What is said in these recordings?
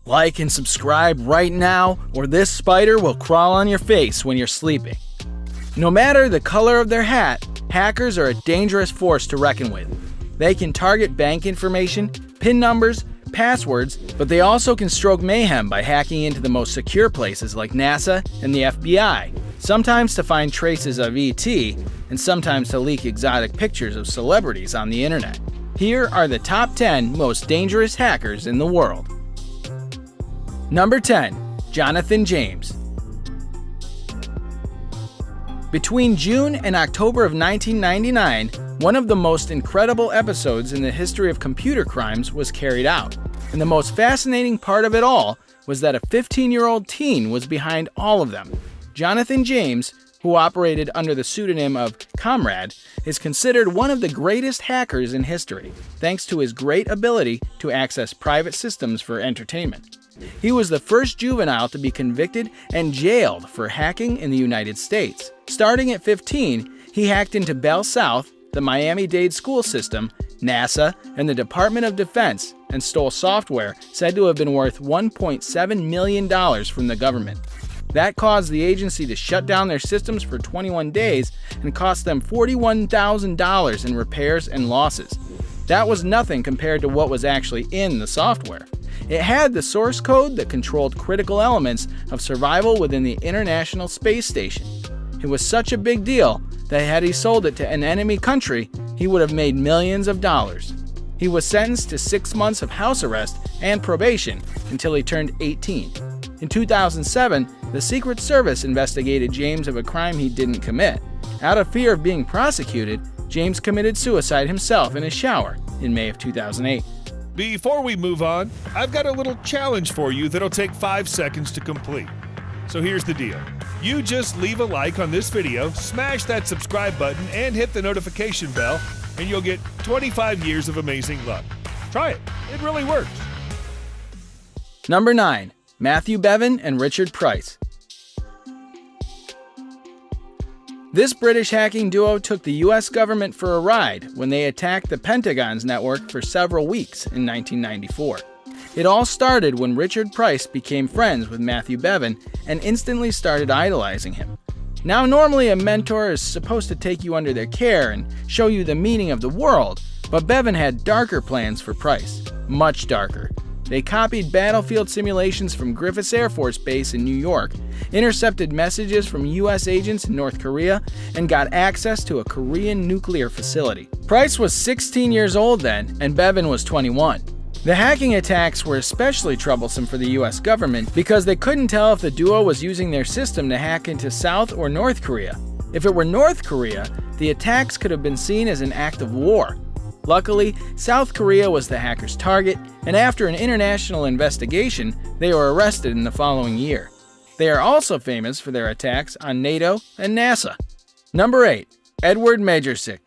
Like and subscribe right now, or this spider will crawl on your face when you're sleeping. No matter the color of their hat, hackers are a dangerous force to reckon with. They can target bank information, PIN numbers, passwords, but they also can stroke mayhem by hacking into the most secure places like NASA and the FBI, sometimes to find traces of ET, and sometimes to leak exotic pictures of celebrities on the internet. Here are the top 10 most dangerous hackers in the world. Number 10. Jonathan James. Between June and October of 1999, one of the most incredible episodes in the history of computer crimes was carried out. And the most fascinating part of it all was that a 15-year-old teen was behind all of them. Jonathan James, who operated under the pseudonym of Comrade, is considered one of the greatest hackers in history, thanks to his great ability to access private systems for entertainment. He was the first juvenile to be convicted and jailed for hacking in the United States. Starting at 15, he hacked into Bell South, the Miami-Dade school system, NASA, and the Department of Defense, and stole software said to have been worth $1.7 million from the government. That caused the agency to shut down their systems for 21 days and cost them $41,000 in repairs and losses. That was nothing compared to what was actually in the software. It had the source code that controlled critical elements of survival within the International Space Station. It was such a big deal that had he sold it to an enemy country, he would have made millions of dollars. He was sentenced to 6 months of house arrest and probation until he turned 18. In 2007, the Secret Service investigated James of a crime he didn't commit. Out of fear of being prosecuted, James committed suicide himself in his shower in May of 2008. Before we move on, I've got a little challenge for you that'll take 5 seconds to complete. So here's the deal. You just leave a like on this video, smash that subscribe button, and hit the notification bell, and you'll get 25 years of amazing luck. Try it. It really works. Number 9. Matthew Bevan and Richard Price. This British hacking duo took the US government for a ride when they attacked the Pentagon's network for several weeks in 1994. It all started when Richard Price became friends with Matthew Bevan and instantly started idolizing him. Now, normally a mentor is supposed to take you under their care and show you the meaning of the world, but Bevan had darker plans for Price, much darker. They copied battlefield simulations from Griffiths Air Force Base in New York, intercepted messages from US agents in North Korea, and got access to a Korean nuclear facility. Price was 16 years old then, and Bevan was 21. The hacking attacks were especially troublesome for the US government because they couldn't tell if the duo was using their system to hack into South or North Korea. If it were North Korea, the attacks could have been seen as an act of war. Luckily, South Korea was the hackers' target, and after an international investigation, they were arrested in the following year. They are also famous for their attacks on NATO and NASA. Number 8. Edward Majercik.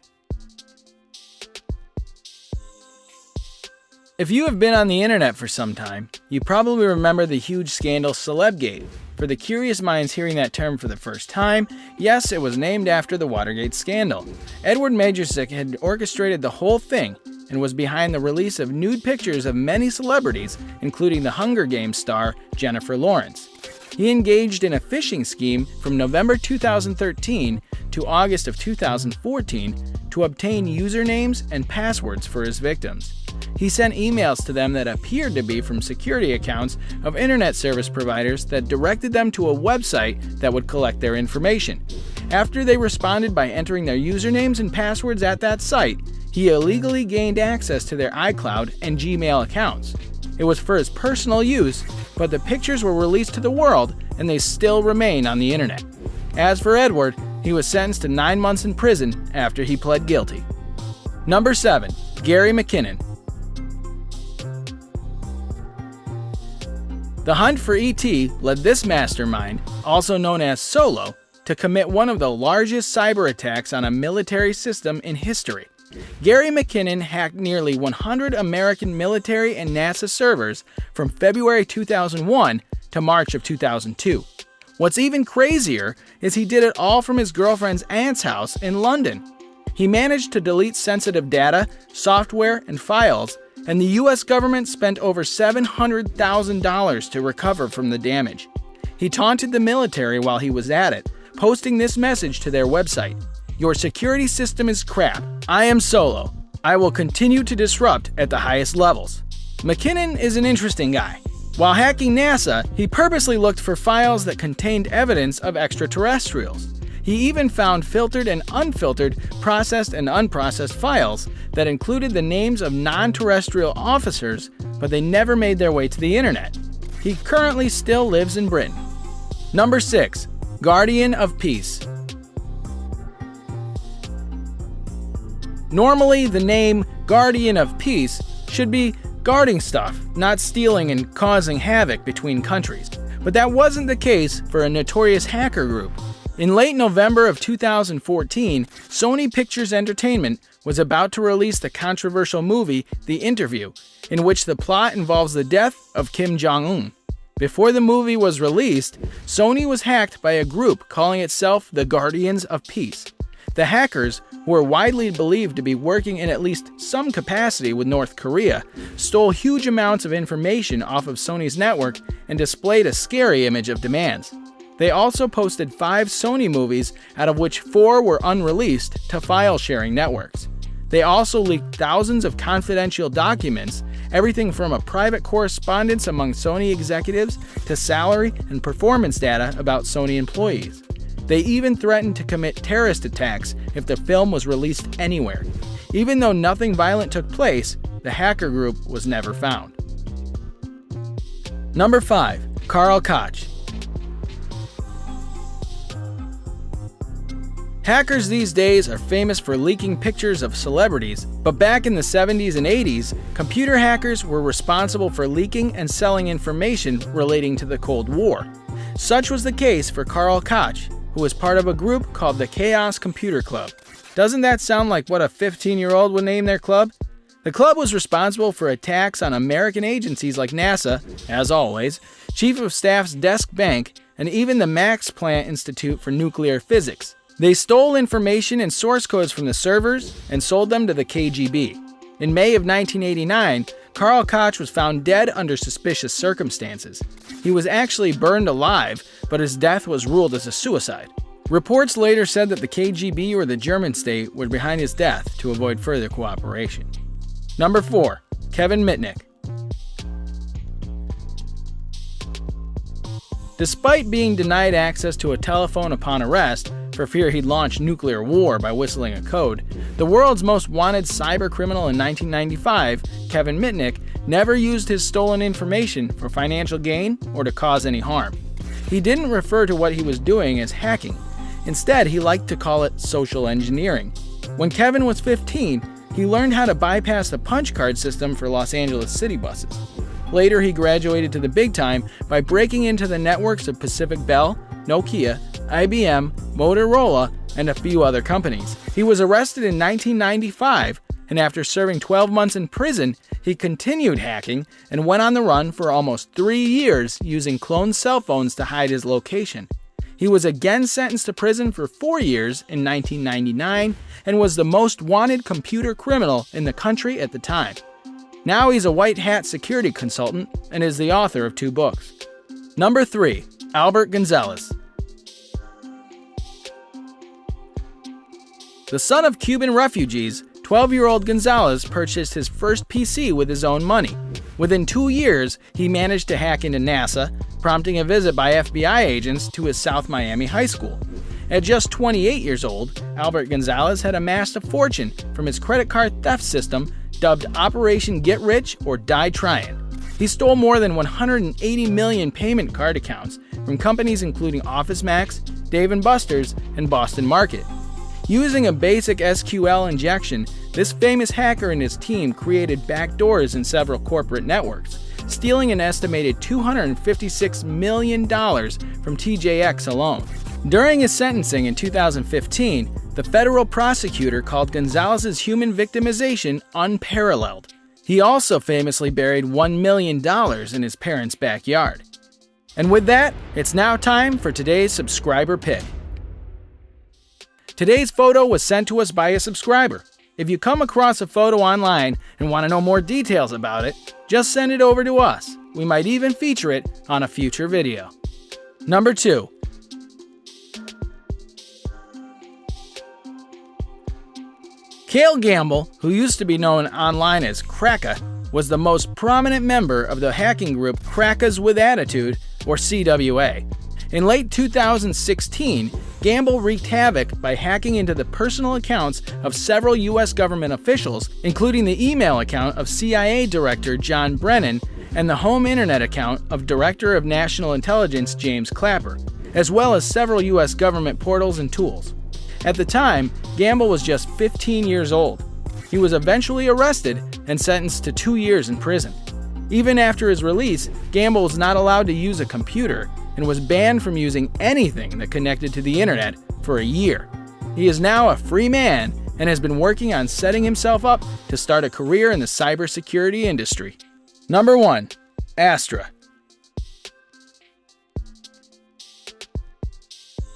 If you have been on the internet for some time, you probably remember the huge scandal Celebgate. For the curious minds hearing that term for the first time, yes, it was named after the Watergate scandal. Edward Majercik had orchestrated the whole thing and was behind the release of nude pictures of many celebrities, including the Hunger Games star Jennifer Lawrence. He engaged in a phishing scheme from November 2013 to August of 2014 to obtain usernames and passwords for his victims. He sent emails to them that appeared to be from security accounts of internet service providers that directed them to a website that would collect their information. After they responded by entering their usernames and passwords at that site, he illegally gained access to their iCloud and Gmail accounts. It was for his personal use, but the pictures were released to the world and they still remain on the internet. As for Edward, he was sentenced to 9 months in prison after he pled guilty. Number 7. Gary McKinnon. The hunt for ET led this mastermind, also known as Solo, to commit one of the largest cyber attacks on a military system in history. Gary McKinnon hacked nearly 100 American military and NASA servers from February 2001 to March of 2002. What's even crazier is he did it all from his girlfriend's aunt's house in London. He managed to delete sensitive data, software, and files, and the US government spent over $700,000 to recover from the damage. He taunted the military while he was at it, posting this message to their website: "Your security system is crap. I am Solo. I will continue to disrupt at the highest levels." McKinnon is an interesting guy. While hacking NASA, he purposely looked for files that contained evidence of extraterrestrials. He even found filtered and unfiltered, processed and unprocessed files that included the names of non-terrestrial officers, but they never made their way to the internet. He currently still lives in Britain. Number 6. Guardian of Peace. Normally, the name Guardian of Peace should be guarding stuff, not stealing and causing havoc between countries. But that wasn't the case for a notorious hacker group. In late November of 2014, Sony Pictures Entertainment was about to release the controversial movie The Interview, in which the plot involves the death of Kim Jong-un. Before the movie was released, Sony was hacked by a group calling itself the Guardians of Peace. The hackers, who were widely believed to be working in at least some capacity with North Korea, stole huge amounts of information off of Sony's network and displayed a scary image of demands. They also posted 5 Sony movies, out of which 4 were unreleased, to file-sharing networks. They also leaked thousands of confidential documents, everything from a private correspondence among Sony executives to salary and performance data about Sony employees. They even threatened to commit terrorist attacks if the film was released anywhere. Even though nothing violent took place, the hacker group was never found. Number 5. Karl Koch. Hackers these days are famous for leaking pictures of celebrities, but back in the 70s and 80s, computer hackers were responsible for leaking and selling information relating to the Cold War. Such was the case for Karl Koch, who was part of a group called the Chaos Computer Club. Doesn't that sound like what a 15-year-old would name their club? The club was responsible for attacks on American agencies like NASA, as always, Chief of Staff's Desk Bank, and even the Max Planck Institute for Nuclear Physics. They stole information and source codes from the servers and sold them to the KGB. In May of 1989, Karl Koch was found dead under suspicious circumstances. He was actually burned alive, but his death was ruled as a suicide. Reports later said that the KGB or the German state were behind his death to avoid further cooperation. Number 4. Kevin Mitnick. Despite being denied access to a telephone upon arrest, for fear he'd launch nuclear war by whistling a code, the world's most wanted cybercriminal in 1995, Kevin Mitnick, never used his stolen information for financial gain or to cause any harm. He didn't refer to what he was doing as hacking. Instead, he liked to call it social engineering. When Kevin was 15, he learned how to bypass the punch card system for Los Angeles city buses. Later, he graduated to the big time by breaking into the networks of Pacific Bell, Nokia, IBM, Motorola, and a few other companies. He was arrested in 1995, and after serving 12 months in prison, he continued hacking and went on the run for almost 3 years using cloned cell phones to hide his location. He was again sentenced to prison for 4 years in 1999 and was the most wanted computer criminal in the country at the time. Now he's a white hat security consultant and is the author of 2 books. Number 3. Albert Gonzalez. The son of Cuban refugees, 12-year-old Gonzalez purchased his first PC with his own money. Within 2 years, he managed to hack into NASA, prompting a visit by FBI agents to his South Miami high school. At just 28 years old, Albert Gonzalez had amassed a fortune from his credit card theft system dubbed Operation Get Rich or Die Tryin'. He stole more than 180 million payment card accounts from companies including OfficeMax, Dave & Buster's, and Boston Market. Using a basic SQL injection, this famous hacker and his team created backdoors in several corporate networks, stealing an estimated $256 million from TJX alone. During his sentencing in 2015, the federal prosecutor called Gonzalez's human victimization unparalleled. He also famously buried $1 million in his parents' backyard. And with that, it's now time for today's subscriber pick. Today's photo was sent to us by a subscriber. If you come across a photo online and want to know more details about it, just send it over to us. We might even feature it on a future video. Number 2. Cale Gamble, who used to be known online as Kraka, was the most prominent member of the hacking group Crackers with Attitude, or CWA. In late 2016, Gamble wreaked havoc by hacking into the personal accounts of several U.S. government officials, including the email account of CIA Director John Brennan and the home internet account of Director of National Intelligence James Clapper, as well as several U.S. government portals and tools. At the time, Gamble was just 15 years old. He was eventually arrested and sentenced to 2 years in prison. Even after his release, Gamble was not allowed to use a computer and was banned from using anything that connected to the internet for a year. He is now a free man and has been working on setting himself up to start a career in the cybersecurity industry. Number 1. Astra.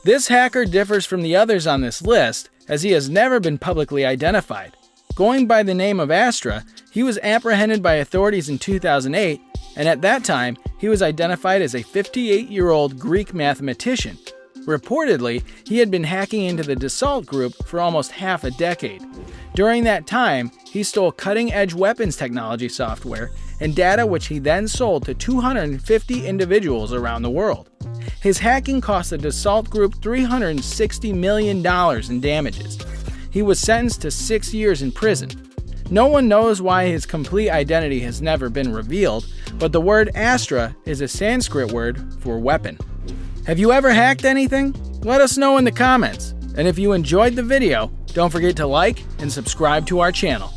This hacker differs from the others on this list as he has never been publicly identified. Going by the name of Astra, he was apprehended by authorities in 2008, and at that time, he was identified as a 58-year-old Greek mathematician. Reportedly, he had been hacking into the Dassault Group for almost half a decade. During that time, he stole cutting-edge weapons technology software and data which he then sold to 250 individuals around the world. His hacking cost the Dassault Group $360 million in damages. He was sentenced to 6 years in prison. No one knows why his complete identity has never been revealed, but the word Astra is a Sanskrit word for weapon. Have you ever hacked anything? Let us know in the comments. And if you enjoyed the video, don't forget to like and subscribe to our channel.